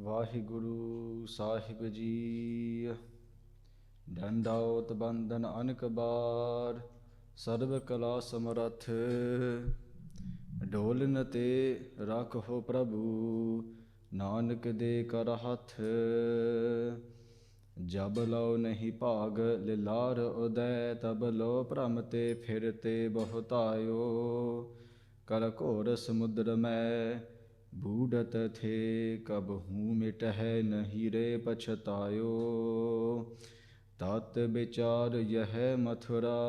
Vaheguru Sahib Ji, Dandaut Bandhan Ankabar, Sarva Kala Samarath, Dolin te Rakho Prabhu, Nanak de Karahath, Jabalo Nahi Pag, Lilar Uday, Tabalo Pramate, Phirte Bahutayo, Karakor Samudra Mein, बूढ़त थे कब हूँ मिट है नहीं रे पछतायो तात विचार यह मथुरा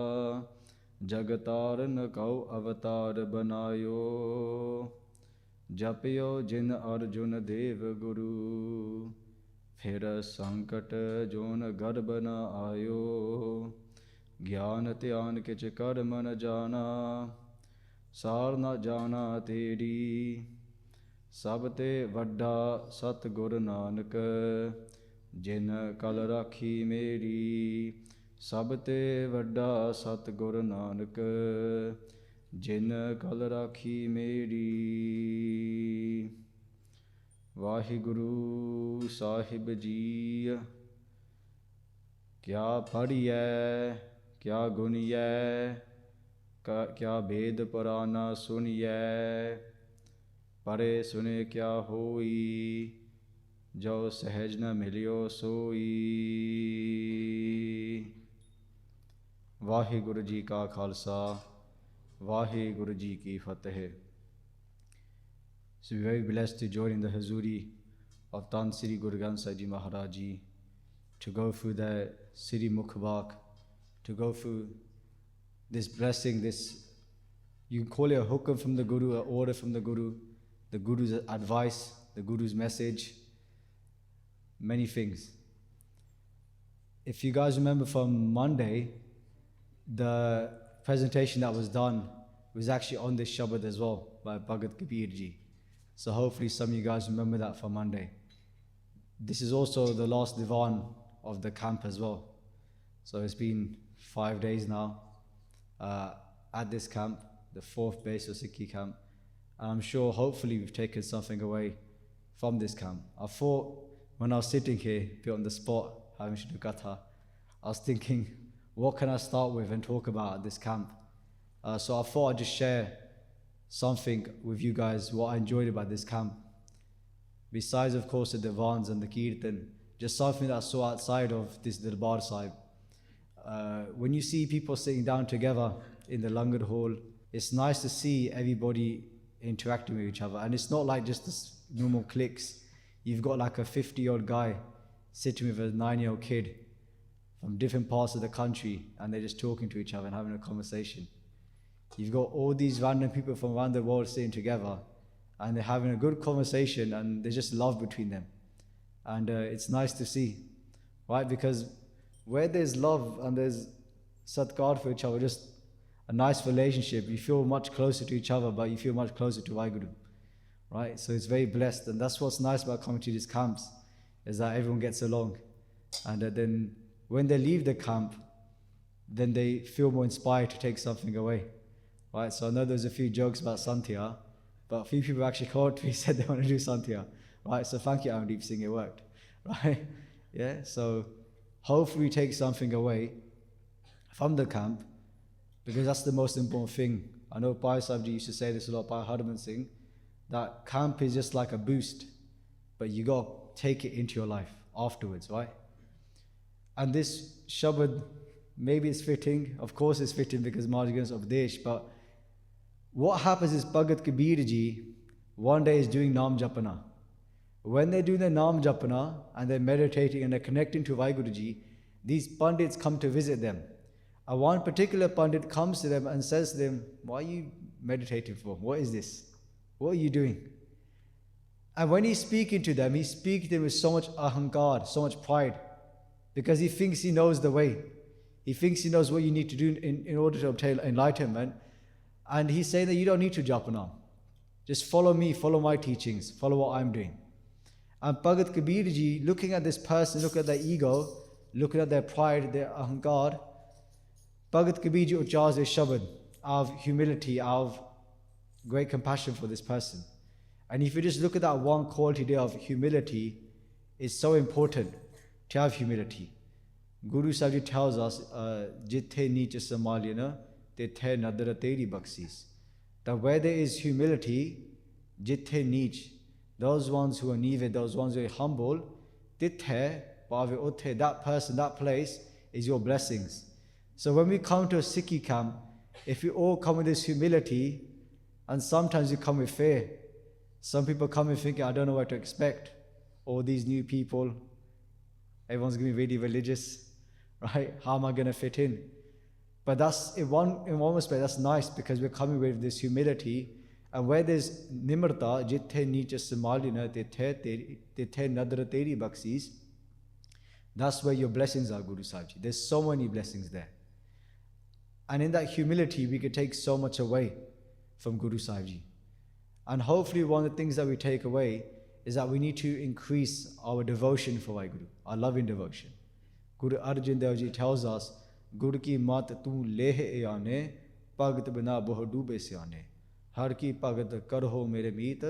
जगतार न कौ अवतार बनायो जपयो जिन अर्जुन देव गुरु फिर संकट जोन गर्भ न आयो ज्ञान त्यान किच कर्म न जाना सार न जाना तेरी ਸਭ ਤੇ ਵੱਡਾ ਸਤਿਗੁਰ ਨਾਨਕ ਜਿਨ ਕਲ ਰਾਖੀ ਮੇਰੀ ਸਭ ਤੇ ਵੱਡਾ ਸਤਿਗੁਰ ਨਾਨਕ ਜਿਨ ਕਲ ਰਾਖੀ ਮੇਰੀ ਵਾਹਿਗੁਰੂ ਸਾਹਿਬ ਜੀ ਕਿਆ ਪੜੀਐ ਕਿਆ ਗੁਣੀਐ ਕਿਆ ਭੇਦ ਪੁਰਾਨਾ ਸੁਣੀਐ parre sune kiaa hoee, jo sehaj na milio soee. Vaheguru Ji ka Khalsa, Vaheguru Ji ki Fateh. So we're very blessed to join in the Hazuri of Tan Sri Guru Granth Sahib Ji Maharaj Ji, to go through the Sri Mukhbak, to go through this blessing, this, you can call it a hukam from the Guru, an order from the Guru's advice, the Guru's message, many things. If you guys remember from Monday, the presentation that was done was actually on this Shabad as well by Bhagat Kabir Ji. So hopefully some of you guys remember that from Monday. This is also the last Divan of the camp as well. So it's been 5 days now at this camp, the 4th base of Sikhi camp. And I'm sure hopefully we've taken something away from this camp. I thought when I was sitting here, put on the spot, having Shri Katha, I was thinking, what can I start with and talk about at this camp? So I thought I'd just share something with you guys, what I enjoyed about this camp. Besides, of course, the Divans and the Kirtan, just something that I saw outside of this Darbar Sahib. When you see people sitting down together in the Langar hall, it's nice to see everybody interacting with each other, and it's not like just this normal cliques. You've got like a 50-year-old guy sitting with a 9-year-old kid from different parts of the country, and they're just talking to each other and having a conversation. You've got all these random people from around the world sitting together, and they're having a good conversation, and there's just love between them, and it's nice to see, right? Because where there's love and there's satkar for each other, just a nice relationship, you feel much closer to each other, but you feel much closer to Vaheguru, right? So it's very blessed, and that's what's nice about coming to these camps, is that everyone gets along, and then when they leave the camp, then they feel more inspired to take something away, right? So I know there's a few jokes about Santhya, but a few people actually called to me, said they want to do Santhya, right? So thank you, Hukamnaama Singh, it worked, right? Yeah, so hopefully we take something away from the camp, because that's the most important thing. I know Bhai Sahib Ji used to say this a lot, Bhai Harman Singh, that camp is just like a boost, but you got to take it into your life afterwards, right? And this Shabad, maybe it's fitting, of course it's fitting because Maharaj Granth of Desh, but what happens is Bhagat Kabir Ji one day is doing Naam Japana. When they're doing the Naam Japana and they're meditating and they're connecting to Vaheguru Ji, these Pandits come to visit them. And one particular Pandit comes to them and says to them, what are you meditating for? What is this? What are you doing? And when he's speaking to them, he's speaking to them with so much ahankar, so much pride, because he thinks he knows the way. He thinks he knows what you need to do in order to obtain enlightenment. And he's saying that you don't need to japana. Just follow me, follow my teachings, follow what I'm doing. And Bhagat Kabir Ji, looking at this person, looking at their ego, looking at their pride, their ahankar, Bhagat Kabir Ji uchars a shabad of humility, of great compassion for this person. And if you just look at that one quality there of humility, It's so important to have humility. Guru Sahib Ji tells us, Jithe niche samalyana, tithe nadra teri baksis. That where there is humility, jithe niche, those ones who are nive, those ones who are humble, tithe, pave uthe, that person, that place is your blessings. So when we come to a Sikhi camp, if we all come with this humility, and sometimes you come with fear. Some people come and thinking, I don't know what to expect. All these new people, everyone's going to be really religious, right? How am I going to fit in? But that's, in one respect, that's nice because we're coming with this humility. And where there's nimarta, jithe niche samalina, tithe nadra teri baksis, that's where your blessings are, Guru Sahib Ji. There's so many blessings there. And in that humility, we can take so much away from Guru Sahib Ji. And hopefully one of the things that we take away is that we need to increase our devotion for Vaheguru, our loving devotion. Guru Arjan Dev Ji tells us, Guru ki mat tu lehe aane, Bhagat bina boh dube syane. Har ki bhagat karho mere meet,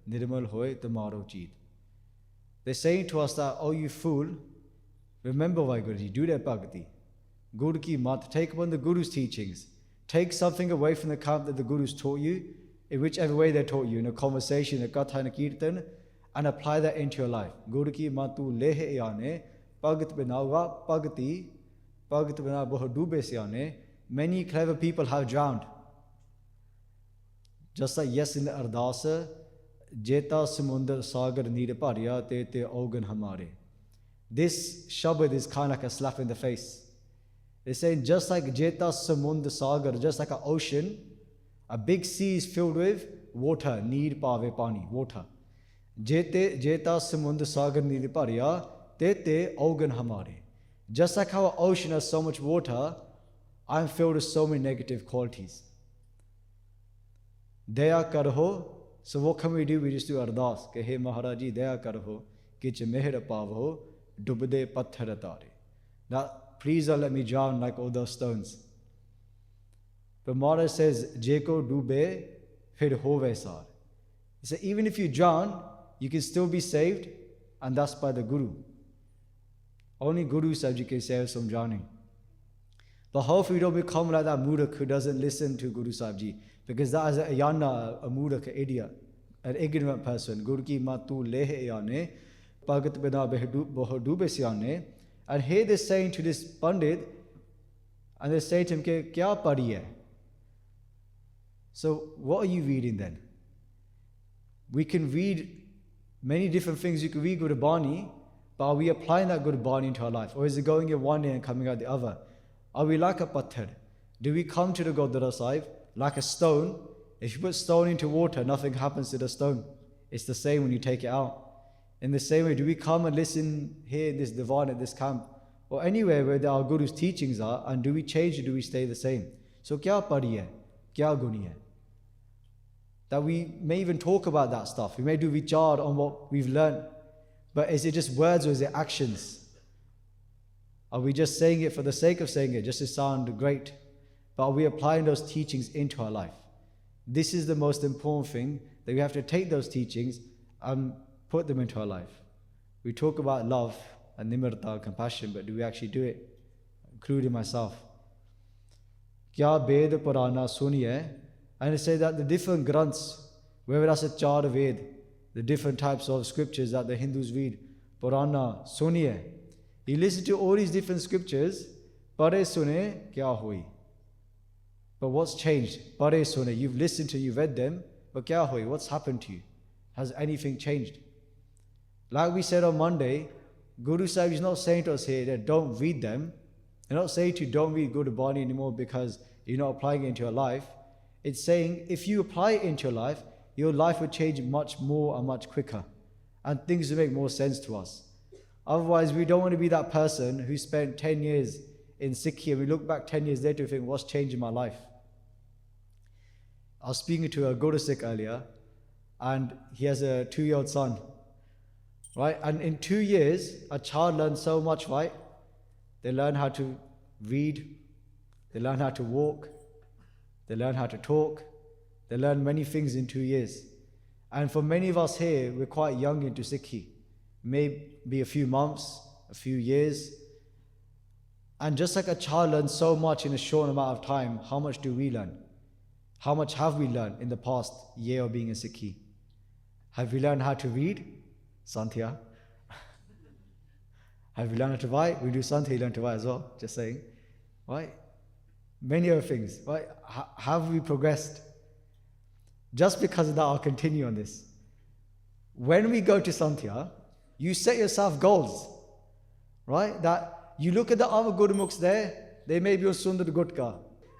nirmal hoye tamaro cheet. They're saying to us that, oh you fool, remember Vaheguru Ji, do that bhagati. Guru ki mat, take upon the Guru's teachings. Take something away from the camp that the Gurus taught you, in whichever way they taught you, in a conversation, a katha, in a kirtan, and apply that into your life. Guru ki matu lehe aane, bhagat binawa bhagati, bhagat bina boh dube syane. Many clever people have drowned. Just like yes in the Ardasa, Jeta samundar sagar neer parya te te ogan hamare. This shabad is kind of like a slap in the face. They're saying just like Jeta samundar sagar, just like an ocean, a big sea is filled with water, neer pave pani, water. Jeta samundar sagar neer parya te te ogan hamare. Just like how an ocean has so much water, I'm filled with so many negative qualities. Daya karho. So what can we do? We just do ardas. Ke he Maharaji daya karho, kich meher pavo, dubde patthar tare. That please don't let me drown like all those stones. But Maharaj says, Jeko dube fir hoee sar. He said, even if you drown, you can still be saved, and that's by the Guru. Only Guru Sahib Ji can save us from drowning. But hopefully we don't become like that mudak who doesn't listen to Guru Sahib Ji, because that is a yana, a mudak, an idiot, an ignorant person. Guru ki matu lehe aane, bhagat bina boh dube syane. And here they're saying to this Pandit, and they say to him, kiaa parre? So what are you reading then? We can read many different things. You can read Gurbani, but are we applying that Gurbani into our life? Or is it going in one ear and coming out the other? Are we like a patthar? Do we come to the Gurdwara Sahib like a stone? If you put stone into water, nothing happens to the stone. It's the same when you take it out. In the same way, do we come and listen here in this divan at this camp, or anywhere where our Guru's teachings are, and do we change or do we stay the same? So kiaa parre, kiaa guni hai? That we may even talk about that stuff. We may do vichar on what we've learned, but is it just words or is it actions? Are we just saying it for the sake of saying it, just to sound great? But are we applying those teachings into our life? This is the most important thing, that we have to take those teachings and put them into our life. We talk about love and nimarta, compassion, but do we actually do it? Including myself. Kya Ved Purana suniye? And they say that the different granths, whether that's a Char Ved, the different types of scriptures that the Hindus read, Purana suniye. You listen to all these different scriptures, parre sune kiaa hoee? But what's changed? Parre sune, you've listened to, you've read them, but kiaa hoee? What's happened to you? Has anything changed? Like we said on Monday, Guru Sahib is not saying to us here that don't read them. They're not saying to you don't read Gurbani anymore because you're not applying it into your life. It's saying if you apply it into your life will change much more and much quicker. And things will make more sense to us. Otherwise, we don't want to be that person who spent 10 years in Sikhi and we look back 10 years later and think, what's changed in my life? I was speaking to a Guru Sikh earlier, and he has a 2-year-old son. Right? And in 2 years, a child learns so much, right? They learn how to read, they learn how to walk, they learn how to talk, they learn many things in 2 years. And for many of us here, we're quite young into Sikhi. maybe a few months, a few years. And just like a child learns so much in a short amount of time, how much do we learn? How much have we learned in the past year of being a Sikhi? Have we learned how to read? Santhya. Have we learned how to write? We do Santhya, you learn to write as well, just saying. Right? Many other things. Right? Have we progressed? Just because of that, I'll continue on this. When we go to Santhya, you set yourself goals. Right? That you look at the other Gurumukhs there, they may be a Sundar Gutka.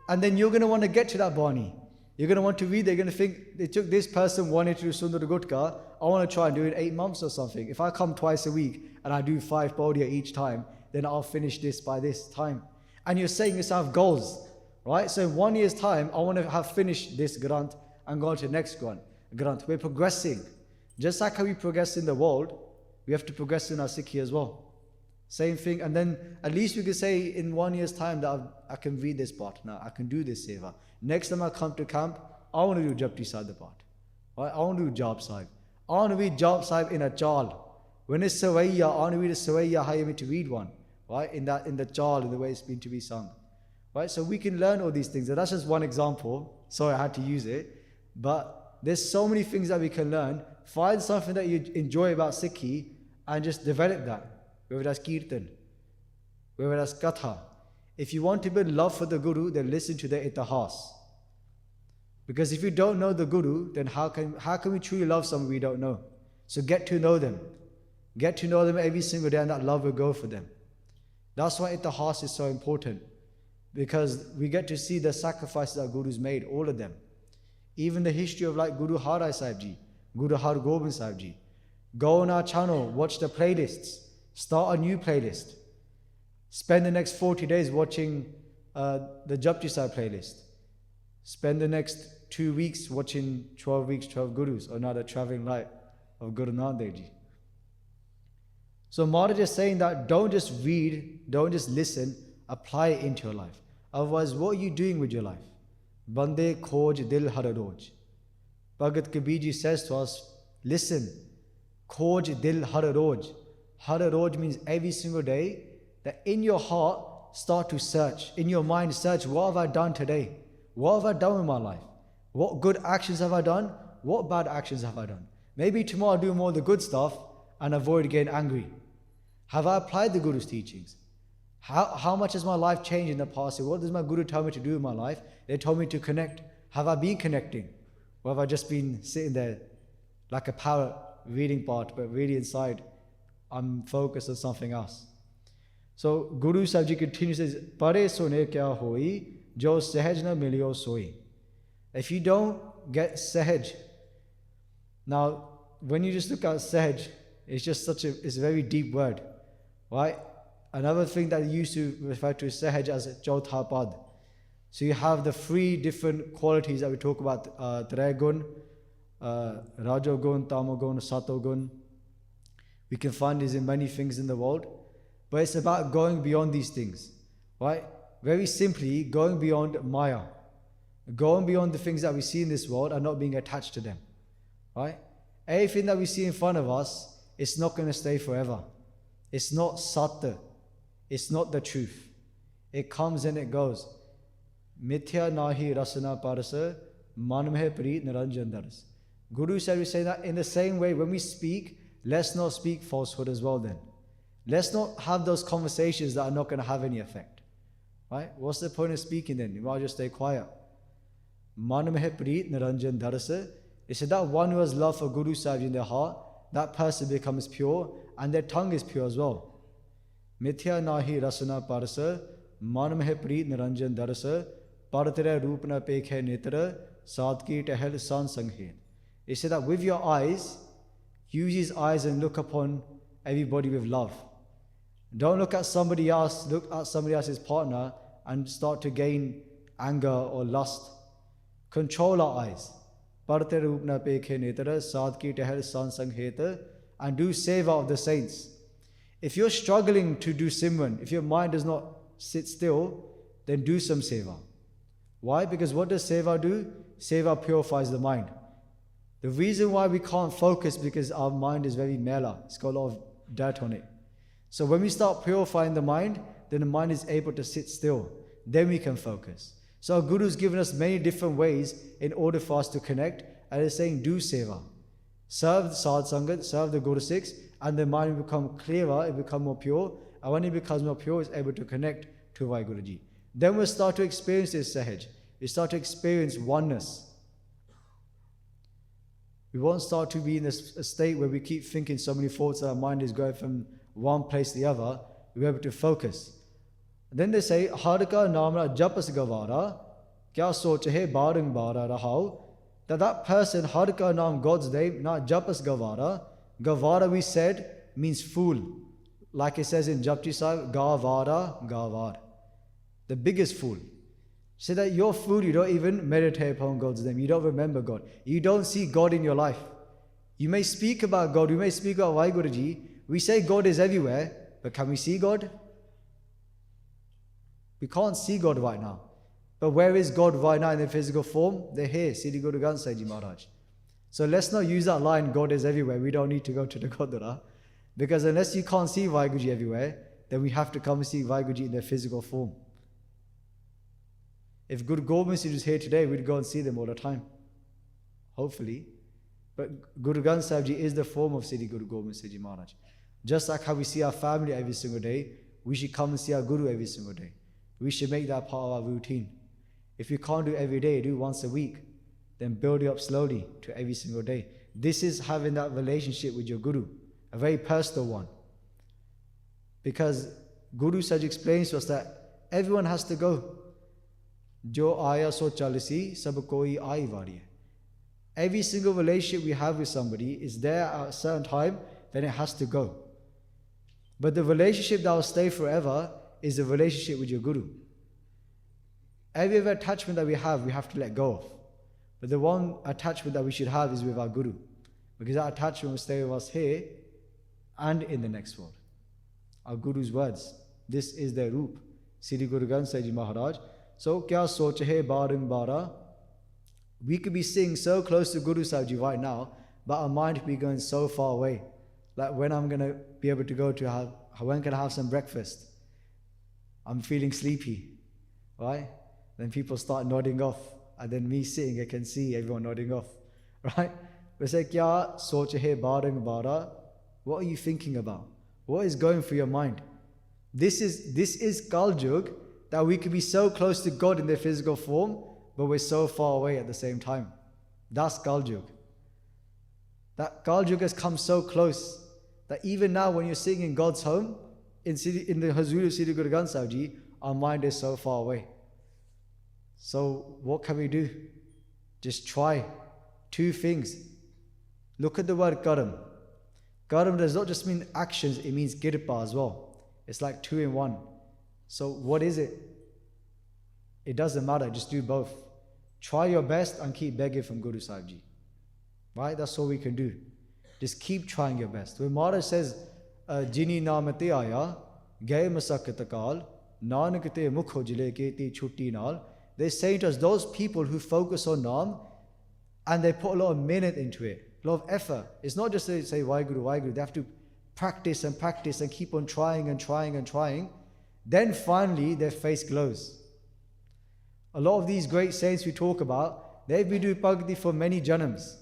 And then you're going to want to get to that Bani. You're going to want to read, they're going to think, they took this person wanted to do Sundar Gutka, I want to try and do it in 8 months or something. If I come twice a week and I do 5 Bodhya each time, then I'll finish this by this time. And you're setting yourself goals, right? So in 1 year's time, I want to have finished this Granth and go on to the next Granth. We're progressing. Just like how we progress in the world, we have to progress in our Sikhi as well. Same thing, and then at least we can say in 1 year's time that I can read this part now, I can do this seva. Next time I come to camp, I want to do Japji Sahib part. Right? I want to do Jap Sahib. I want to read Jap Sahib in a chal. When it's Soee, I want to read a Soee, how you meant to read one. Right? In the chal, in the way it's been to be sung. Right? So we can learn all these things. And that's just one example. Sorry I had to use it. But there's so many things that we can learn. Find something that you enjoy about Sikhi and just develop that. Whether that's Kirtan, whether that's Katha. If you want to build love for the Guru, then listen to the Itihas. Because if you don't know the Guru, then how can we truly love someone we don't know? So get to know them. Get to know them every single day, and that love will go for them. That's why Itihas is so important. Because we get to see the sacrifices that Gurus made, all of them. Even the history of like Guru Har Rai Sahib Ji, Guru Har Gobind Sahib Ji. Go on our channel, watch the playlists. Start a new playlist. Spend the next 40 days watching the Japji Sahib playlist. Spend the next 2 weeks watching 12 weeks, 12 Gurus, or now the traveling light of Guru Nanak Dev Ji. So Maharaj is saying that don't just read, don't just listen, apply it into your life. Otherwise, what are you doing with your life? Bande khoj dil har roj. Bhagat Kabir Ji says to us, listen, khoj dil har roj. Har roj means every single day, that in your heart, start to search. In your mind, search, what have I done today? What have I done in my life? What good actions have I done? What bad actions have I done? Maybe tomorrow I'll do more of the good stuff and avoid getting angry. Have I applied the Guru's teachings? How much has my life changed in the past? What does my Guru tell me to do in my life? They told me to connect. Have I been connecting? Or have I just been sitting there like a parrot reading part, but really inside I'm focused on something else. So Guru Sahib Ji continues, says, parre sune kiaa hoee, jo sehaj na milio soee. If you don't get sehaj, now when you just look at sehaj, it's just it's a very deep word, right? Another thing that you used to refer to sehaj as chautha pad. So you have the 3 different qualities that we talk about, Tragun, Rajogun, Tamogun, Satogun. We can find these in many things in the world, but it's about going beyond these things, right? Very simply, going beyond Maya, going beyond the things that we see in this world and not being attached to them, right? Everything that we see in front of us, it's not going to stay forever. It's not Satya. It's not the truth. It comes and it goes. Mithya nahi rasana parasa, manmhe preet niranjan daras. Guru said, we say that in the same way, when we speak, let's not speak falsehood as well then. Let's not have those conversations that are not going to have any effect. Right? What's the point of speaking then? You might just stay quiet. Manamhe preet niranjan dharasa. They said that one who has love for Guru Sahib in their heart, that person becomes pure and their tongue is pure as well. Mithya nahi rasana parasa, manamhe preet niranjan dharasa, paratara rupna pekhe nitra, sadki tehel san sanghe. They said that with your eyes, use his eyes and look upon everybody with love. Don't look at somebody else, look at somebody else's partner and start to gain anger or lust. Control our eyes. And do seva of the saints. If you're struggling to do simran, if your mind does not sit still, then do some seva. Why? Because what does seva do? Seva purifies the mind. The reason why we can't focus because our mind is very mela. It's got a lot of dirt on it. So when we start purifying the mind, then the mind is able to sit still. Then we can focus. So our Guru's given us many different ways in order for us to connect. And it's saying, do seva. Serve the Sadh Sangat, serve the Guru Sikhs, and the mind will become clearer, it will become more pure. And when it becomes more pure, it's able to connect to Vaheguru Ji. Then we'll start to experience this sehaj. We start to experience oneness. We won't start to be in a state where we keep thinking so many thoughts that our mind is going from one place to the other. We're able to focus. And then they say, Harka namra japas gavara, kya soche barang bara rahao. That person, Harka Nam, God's name, not Japas Gavara. Gavara, we said, means fool. Like it says in Japji Sahib, Gavara, Gavar. The biggest fool. Say that you're fool, you don't even meditate upon God's name. You don't remember God. You don't see God in your life. You may speak about God, we may speak about Vaheguru Ji. We say God is everywhere, but can we see God? We can't see God right now. But where is God right now in the physical form? They're here, Sri Guru Granth Sahib Ji Maharaj. So let's not use that line, God is everywhere. We don't need to go to the Gurdwara. Because unless you can't see Vaheguru Ji everywhere, then we have to come and see Vaheguru Ji in their physical form. If Guru Gobind Singh was here today, we'd go and see them all the time. Hopefully. But Guru Granth Sahib Ji is the form of Sri Guru Gobind Singh Ji Maharaj. Just like how we see our family every single day, we should come and see our Guru every single day. We should make that part of our routine. If you can't do it every day, do once a week. Then build it up slowly to every single day. This is having that relationship with your Guru, a very personal one. Because Guru Sahib explains to us that everyone has to go. Jo aya so chalisi, sab koi aayi wari. Every single relationship we have with somebody is there at a certain time, then it has to go. But the relationship that will stay forever is the relationship with your Guru. Every other attachment that we have to let go of. But the one attachment that we should have is with our Guru. Because that attachment will stay with us here and in the next world. Our Guru's words. This is their roop. Sri Guru Granth Sahib Ji Maharaj. So, kya soch hai barang bara. We could be sitting so close to Guru Sahib Ji right now, but our mind could be going so far away. Like when I'm going to be able to go to when can I have some breakfast? I'm feeling sleepy. Right? Then people start nodding off. And then me sitting, I can see everyone nodding off. Right? We say, kya soch hai barang bara. What are you thinking about? What is going through your mind? This is Kaljug, that we could be so close to God in their physical form, but we're so far away at the same time. That's Kaljug. That Kaljug has come so close that even now when you're sitting in God's home, in the Hazur of Sri Guru Granth Sahib Ji, our mind is so far away. So what can we do? Just try two things. Look at the word karam. Karam does not just mean actions, it means kirpa as well. It's like two in one. So what is it? It doesn't matter, just do both. Try your best and keep begging from Guru Sahib Ji. Right? That's all we can do. Just keep trying your best. When Maharaj says, Jini namate aya, gaye masakatakal, nanakate mukho jile keti chutti nal, they're saying to us, those people who focus on Naam and they put a lot of minute into it, a lot of effort. It's not just they say Vaheguru, Vaheguru. They have to practice and keep on trying and trying and trying. Then finally their face glows. A lot of these great saints we talk about, they've been doing bhakti for many janams.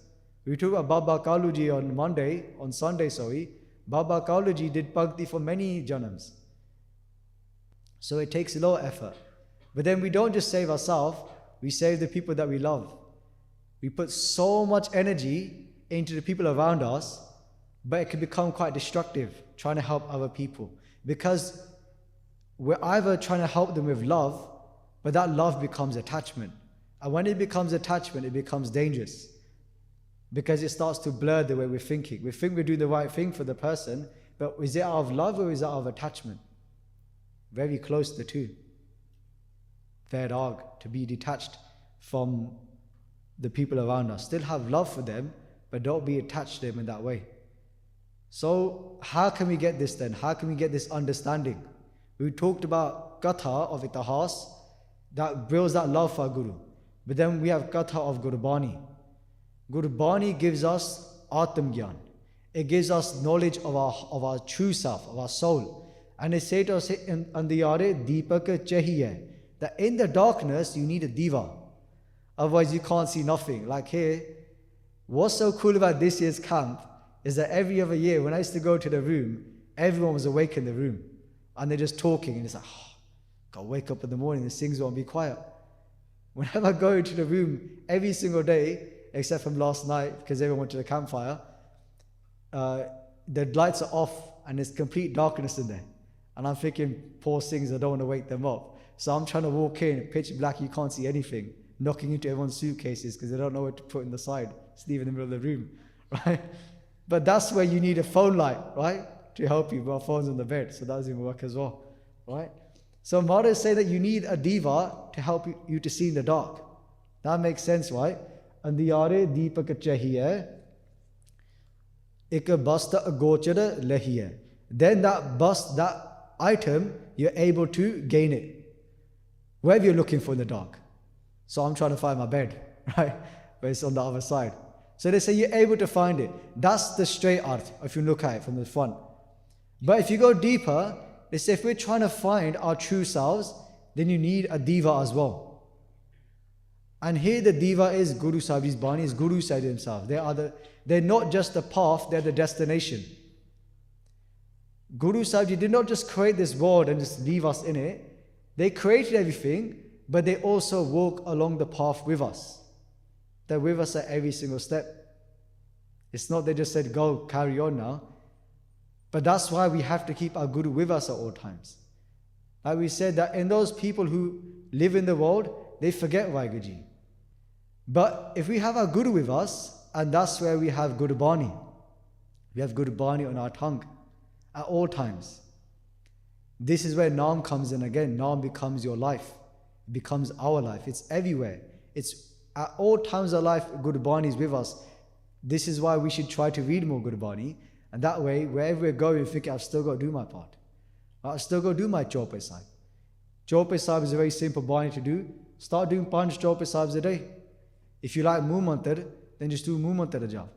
We talk about Baba Kaluji on Sunday, Baba Kaluji did bhakti for many janams. So it takes a lot of effort. But then we don't just save ourselves, we save the people that we love. We put so much energy into the people around us, but it can become quite destructive, trying to help other people. Because we're either trying to help them with love, but that love becomes attachment. And when it becomes attachment, it becomes dangerous. Because it starts to blur the way we're thinking. We think we're doing the right thing for the person, but is it out of love or is it out of attachment? Very close to the two. Vairag, to be detached from the people around us. Still have love for them, but don't be attached to them in that way. So how can we get this then? How can we get this understanding? We talked about Katha of Itahas, that builds that love for our Guru. But then we have Katha of Gurbani. Gurbani gives us Atam Gyan. It gives us knowledge of our true self, of our soul. And they say to us, Andiyare Deepak Chahiye, that in the darkness you need a diva. Otherwise you can't see nothing. Like here, what's so cool about this year's camp is that every other year when I used to go to the room, everyone was awake in the room. And they're just talking, and it's like, gotta wake up in the morning, the things won't be quiet. Whenever I go into the room, every single day, except from last night, because everyone went to the campfire, the lights are off and there's complete darkness in there. And I'm thinking, poor things, I don't want to wake them up. So I'm trying to walk in, pitch black, you can't see anything, knocking into everyone's suitcases because they don't know what to put in the side. It's leaving in the middle of the room, right? But that's where you need a phone light, right? To help you. Our phone's on the bed, so that doesn't even work as well, right? So Maharaj say that you need a diva to help you to see in the dark. That makes sense, right? Andiyare deepak chahiye, ek basta agochara lahiye. Then that item, you're able to gain it. Wherever you're looking for in the dark. So I'm trying to find my bed, right? But it's on the other side. So they say you're able to find it. That's the straight arth, if you look at it from the front. But if you go deeper, they say if we're trying to find our true selves, then you need a diva as well. And here the diva is Guru Sahib's Bani, is Guru Sahib himself. They're not just the path, they're the destination. Guru Sahib did not just create this world and just leave us in it. They created everything, but they also walk along the path with us. They're with us at every single step. It's not they just said, go, carry on now. But that's why we have to keep our Guru with us at all times. Like we said, that in those people who live in the world, they forget Vaheguru Ji. But if we have our Guru with us, and that's where we have Guru Bani. We have Guru Bani on our tongue at all times. This is where Naam comes in again. Naam becomes your life. It becomes our life. It's everywhere. It's at all times of life, Guru Bani is with us. This is why we should try to read more Guru Bani. And that way, wherever we're going, we think, I've still got to do my part. I've still got to do my Chaupai Sahib. Chaupai Sahib is a very simple Bani to do. Start doing 5 Chaupai Sahibs a day. If you like Moon Mantar, then just do Moon Mantar a job.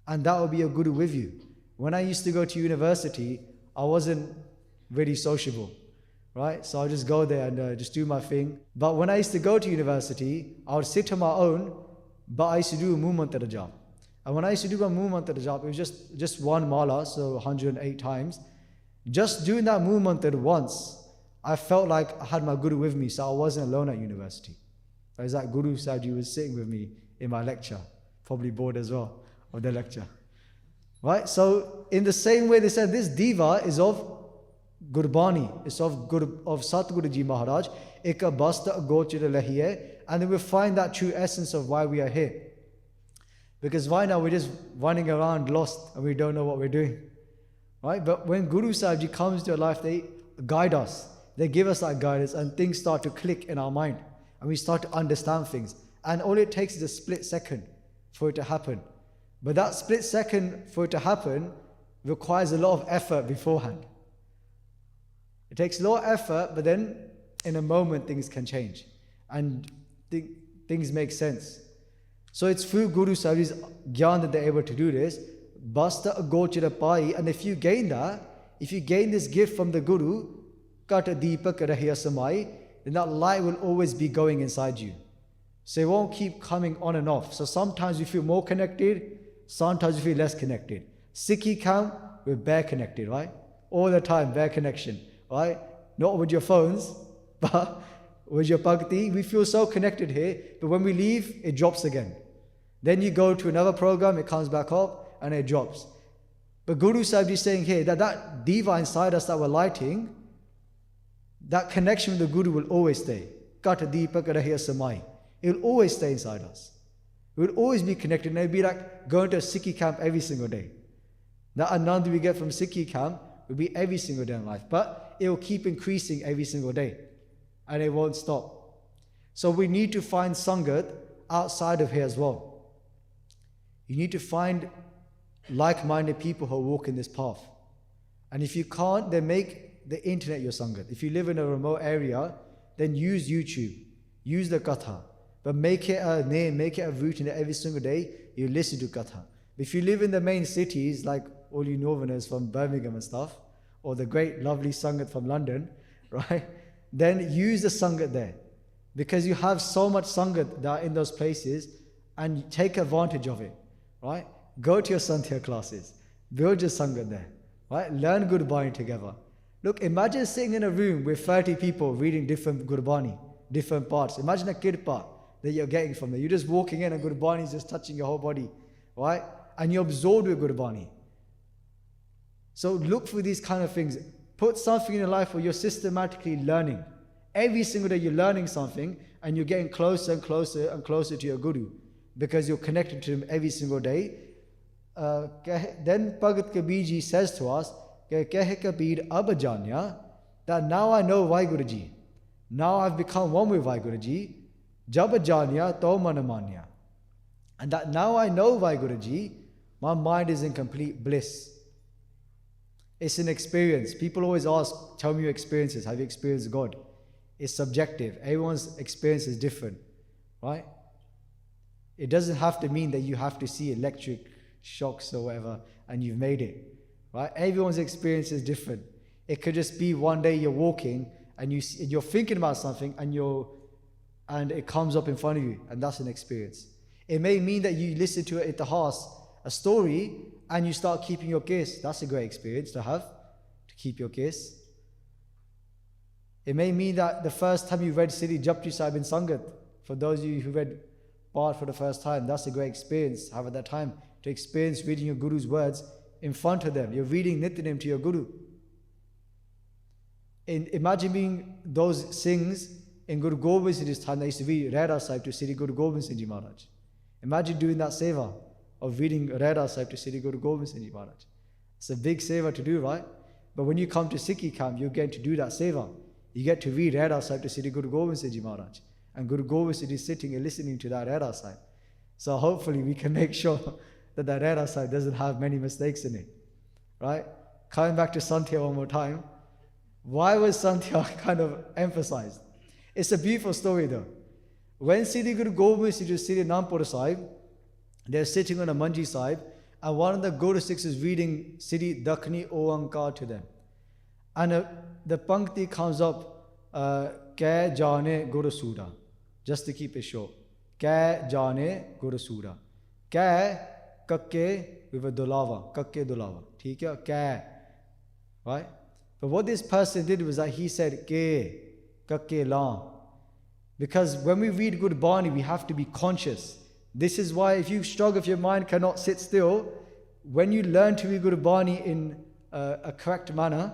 And that will be a Guru with you. When I used to go to university, I wasn't very sociable, right? So I'll just go there and just do my thing. But when I used to go to university, I would sit on my own, but I used to do a Moon Mantar job. And when I used to do my Moon Mantar job, it was just one mala, so 108 times. Just doing that Moon Mantar once, I felt like I had my Guru with me, so I wasn't alone at university. It was like Guru Sahib was sitting with me in my lecture, probably bored as well of the lecture. Right? So in the same way they said this diva is of Gurbani, it's of Satguru Ji Maharaj, Eka Basta Gochira Lahiye, and then we'll find that true essence of why we are here. Because right now we're just running around lost and we don't know what we're doing. Right? But when Guru Sahib Ji comes to your life, they guide us. They give us that guidance and things start to click in our mind. And we start to understand things. And all it takes is a split second for it to happen. But that split second for it to happen requires a lot of effort beforehand. It takes a lot of effort, but then in a moment things can change. And things make sense. So it's through Guru Sahib's Gyan that they're able to do this. Basta agochira pai. And if you gain that, if you gain this gift from the Guru, kata deepak rahiya samai, then that light will always be going inside you. So it won't keep coming on and off. So sometimes you feel more connected, sometimes you feel less connected. Sikhi camp, we're bare connected, right? All the time, bare connection, right? Not with your phones, but with your bhakti. We feel so connected here, but when we leave, it drops again. Then you go to another program, it comes back up, and it drops. But Guru Sahib is saying here that diva inside us that we're lighting, that connection with the Guru will always stay. Kata deepak rahiya samai. It will always stay inside us. It will always be connected. And it will be like going to a Sikhi camp every single day. That anand we get from Sikhi camp will be every single day in life. But it will keep increasing every single day. And it won't stop. So we need to find Sangat outside of here as well. You need to find like-minded people who walk in this path. And if you can't, then make the internet your Sangat. If you live in a remote area, then use YouTube. Use the Katha. But make it a name, make it a routine that every single day you listen to Katha. If you live in the main cities, like all you Northerners from Birmingham and stuff, or the great lovely Sangat from London, right? Then use the Sangat there. Because you have so much Sangat that are in those places, and take advantage of it, right? Go to your Santhya classes, build your Sangat there, right? Learn Gurbani together. Look, imagine sitting in a room with 30 people reading different Gurbani, different parts. Imagine a kirpa that you're getting from there. You're just walking in and Gurbani is just touching your whole body, right? And you're absorbed with Gurbani. So look for these kind of things. Put something in your life where you're systematically learning. Every single day you're learning something and you're getting closer and closer and closer to your Guru because you're connected to him every single day. Then Bhagat Kabir Ji says to us, Kehe Kabir ab janya, that now I know Vaheguru Ji. Now I've become one with Vaheguru Ji. Jab janya to man manya. And that now I know Vaheguru Ji, my mind is in complete bliss. It's an experience. People always ask, tell me your experiences. Have you experienced God? It's subjective. Everyone's experience is different, right? It doesn't have to mean that you have to see electric shocks or whatever and you've made it, right? Everyone's experience is different. It could just be one day you're walking and you're thinking about something and it comes up in front of you, and that's an experience. It may mean that you listen to it itihas, a story, and you start keeping your case. That's a great experience to have, to keep your case. It may mean that the first time you read Siri Japji Sahib in Sangat, for those of you who read Part for the first time, that's a great experience to have at that time, to experience reading your Guru's words in front of them. You're reading Nityanim to your Guru. Imagine being those Singhs in Guru Gobind Singh's time. They used to read Rehra Sahib to Sri Guru Gobind Singh Ji Maharaj. Imagine doing that seva of reading Rehra Sahib to Sri Guru Gobind Singh Ji Maharaj. It's a big seva to do, right? But when you come to Sikhi camp, you get to do that seva. You get to read Rehra Sahib to Sri Guru Gobind Singh Ji Maharaj. And Guru Gobind Singh is sitting and listening to that Rehra Sahib. So hopefully we can make sure that the Rehra Sahib doesn't have many mistakes in it. Right? Coming back to Santhya one more time. Why was Santhya kind of emphasized? It's a beautiful story though. When Sri Guru Gobind Singh Ji Sri Nampur Sahib, they're sitting on a manji sahib, and one of the Guru Sikhs is reading Sri Dakhni Oankar to them. And the pankti comes up, Keh Jane Guru Sura, just to keep it short. Keh Jane Guru Sura. Keh Kakke with a dolava, Kakke dolava. Theek hai? Keh. Right? But what this person did was that he said Ke, Kakke La. Because when we read Gurbani, we have to be conscious. This is why if you struggle, if your mind cannot sit still, when you learn to read Gurbani in a correct manner,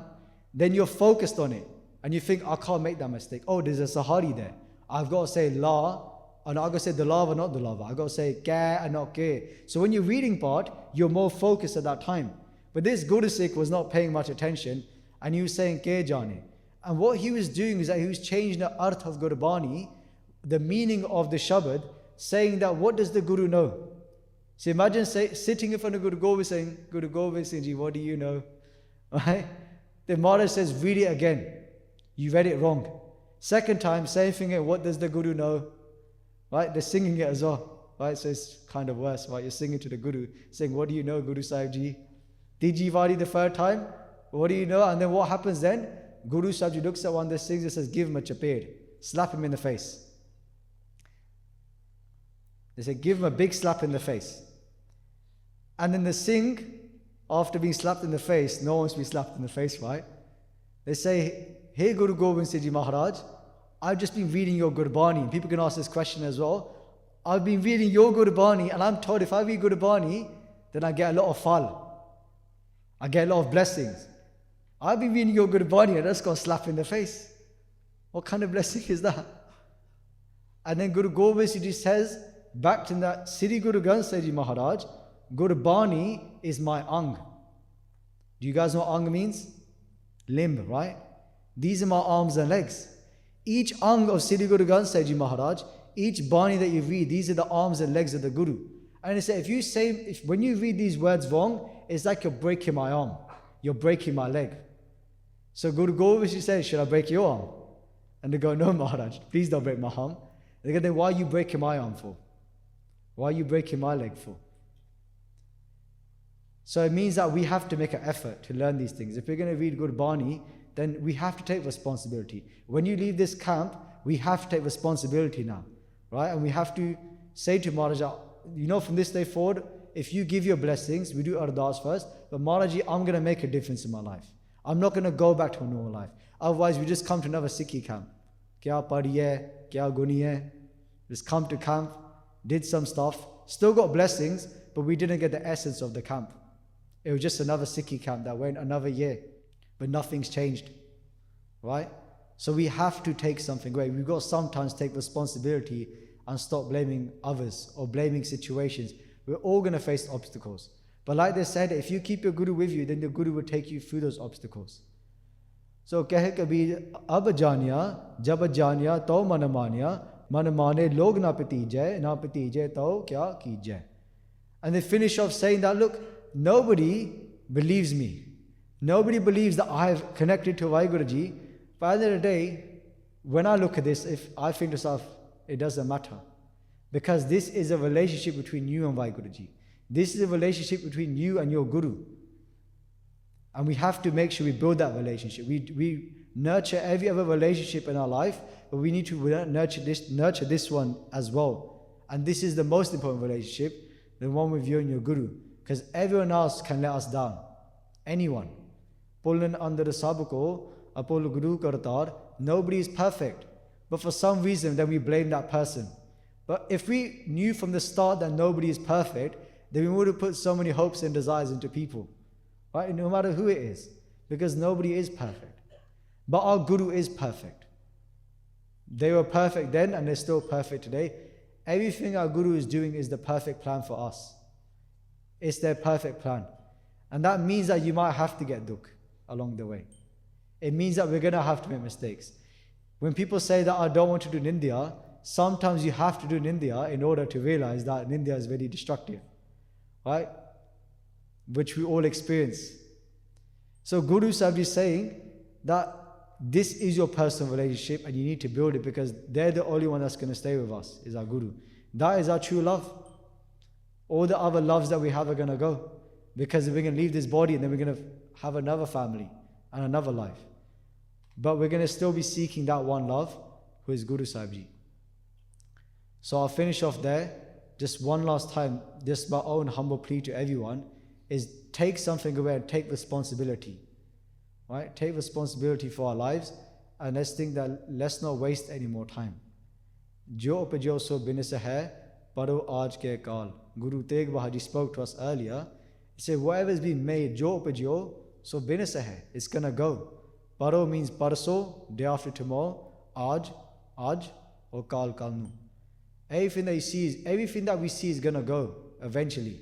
then you're focused on it. And you think, I can't make that mistake. Oh, there's a Sahari there. I've got to say La, and I've got to say Dalava, not Dalava. I've got to say Ka and not Ke. So when you're reading part, you're more focused at that time. But this Guru Sikh was not paying much attention, and he was saying Ke Jane. And what he was doing is that he was changing the arth of Gurbani, the meaning of the Shabad, saying that what does the Guru know? So imagine sitting in front of Guru Gobind saying, Guru Gobind Singh Ji, what do you know? Right? The Maharaj says, read it again. You read it wrong. Second time, same thing, what does the Guru know? Right? They're singing it as well. Right? So it's kind of worse, right? You're singing to the Guru, saying, what do you know, Guru Sahib Ji? Diji Vadi the third time, what do you know? And then what happens then? Guru Sahib Ji looks at one of the sings and says, give him a chaped. Slap him in the face. They say, give him a big slap in the face. And then the Singh, after being slapped in the face, no one's been slapped in the face, right? They say, hey Guru Gobind Singh Ji Maharaj, I've just been reading your Gurbani. And people can ask this question as well. I've been reading your Gurbani, and I'm told if I read Gurbani, then I get a lot of fal. I get a lot of blessings. I've been reading your Gurbani, and I just got slapped in the face. What kind of blessing is that? And then Guru Gobind Singh Ji says, back to that Sri Guru Granth Sahib Ji Maharaj, Gurbani is my ang. Do you guys know what ang means? Limb, right? These are my arms and legs. Each ang of Sri Guru Granth Sahib Ji Maharaj, each bani that you read, these are the arms and legs of the Guru. And they say, when you read these words wrong, it's like you're breaking my arm. You're breaking my leg. So Guru Gobind Singh says, should I break your arm? And they go, no Maharaj, please don't break my arm. They go, then why are you breaking my arm for? Why are you breaking my leg for? So it means that we have to make an effort to learn these things. If we're going to read Gurbani, then we have to take responsibility. When you leave this camp, we have to take responsibility now, right? And we have to say to Maharaja, from this day forward, if you give your blessings, we do ardas first, but Maharaji, I'm going to make a difference in my life. I'm not going to go back to a normal life. Otherwise, we just come to another Sikhi camp. Kiaa, parre, kiaa, guni. Just come to camp, did some stuff, still got blessings, but we didn't get the essence of the camp. It was just another Sikhi camp that went another year, but nothing's changed, right? So we have to take something away. We've got to sometimes take responsibility and stop blaming others or blaming situations. We're all going to face obstacles. But like they said, if you keep your Guru with you, then the Guru will take you through those obstacles. So, Kahe Kabir, ab janiya, jab janiya, to man maniya, man mane log na patijay, to kya kijay. And they finish off saying that, look, nobody believes me. Nobody believes that I have connected to Vaheguru Ji. But at the end of the day, when I look at this, if I think to myself, it doesn't matter. Because this is a relationship between you and Vaheguru Ji. This is a relationship between you and your Guru. And we have to make sure we build that relationship. We nurture every other relationship in our life, but we need to nurture this one as well. And this is the most important relationship, the one with you and your Guru. Because everyone else can let us down. Anyone. Pullan under the sabko, apol Guru kartar, nobody is perfect. But for some reason, then we blame that person. But if we knew from the start that nobody is perfect, then we would have put so many hopes and desires into people. Right? No matter who it is. Because nobody is perfect. But our Guru is perfect. They were perfect then and they're still perfect today. Everything our Guru is doing is the perfect plan for us. It's their perfect plan. And that means that you might have to get dukh along the way. It means that we're going to have to make mistakes. When people say that I don't want to do in India, sometimes you have to do in India in order to realize that in India is very destructive. Right? Which we all experience. So Guru Sahib is saying that this is your personal relationship and you need to build it because they're the only one that's going to stay with us, is our Guru. That is our true love. All the other loves that we have are going to go. Because we're going to leave this body and then we're going to have another family and another life. But we're going to still be seeking that one love, who is Guru Sahib Ji. So I'll finish off there. Just one last time, just my own humble plea to everyone is take something away and take responsibility. Right? Take responsibility for our lives and let's think that let's not waste any more time. Jo upajyo so binis hai, paro aaj ke kaal. Guru Tegh Bahadur spoke to us earlier. He said, whatever has been made, jo upajyo so binis hai. It's going to go. Paro means parso, day after tomorrow. Aaj, or kal, nu. Everything that we see is going to go eventually.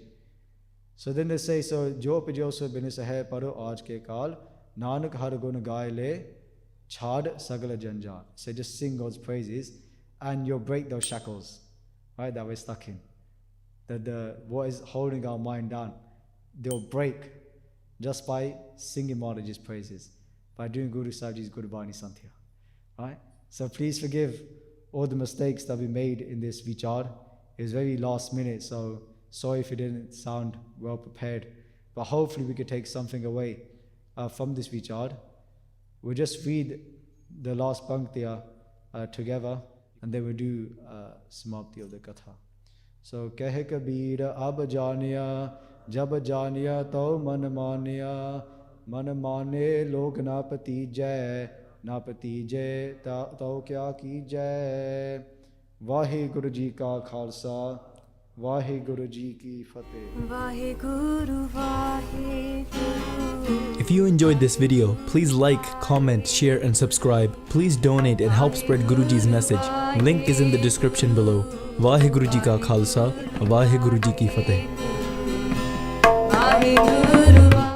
So then they say, so jo upajyo so binis hai, paro aaj ke kaal. Nanak har gun gaye le, chhad sagala janjal. So just sing God's praises and you'll break those shackles, right, that we're stuck in. What is holding our mind down, they'll break just by singing Maharaji's praises, by doing Guru Sahib Ji's Gurbani Santhya. Right? So please forgive all the mistakes that we made in this vichar. It was very last minute, so sorry if it didn't sound well prepared. But hopefully we could take something away from this vichar. We'll just read the last panktiya together and then we'll do samapti of the katha. So, Kahe Kabir ab janiya, jab janiya to man mane log na patijay to kya kijay. Vaheguru Ji ka khalsa, Vaheguru Ji ki fateh. Vaheguru, Vaheguru. If you enjoyed this video, please like, comment, share and subscribe. Please donate and help spread Guruji's message. Link is in the description below. Vaheguru Ji ka Khalsa, Vaheguru Ji ki Fateh.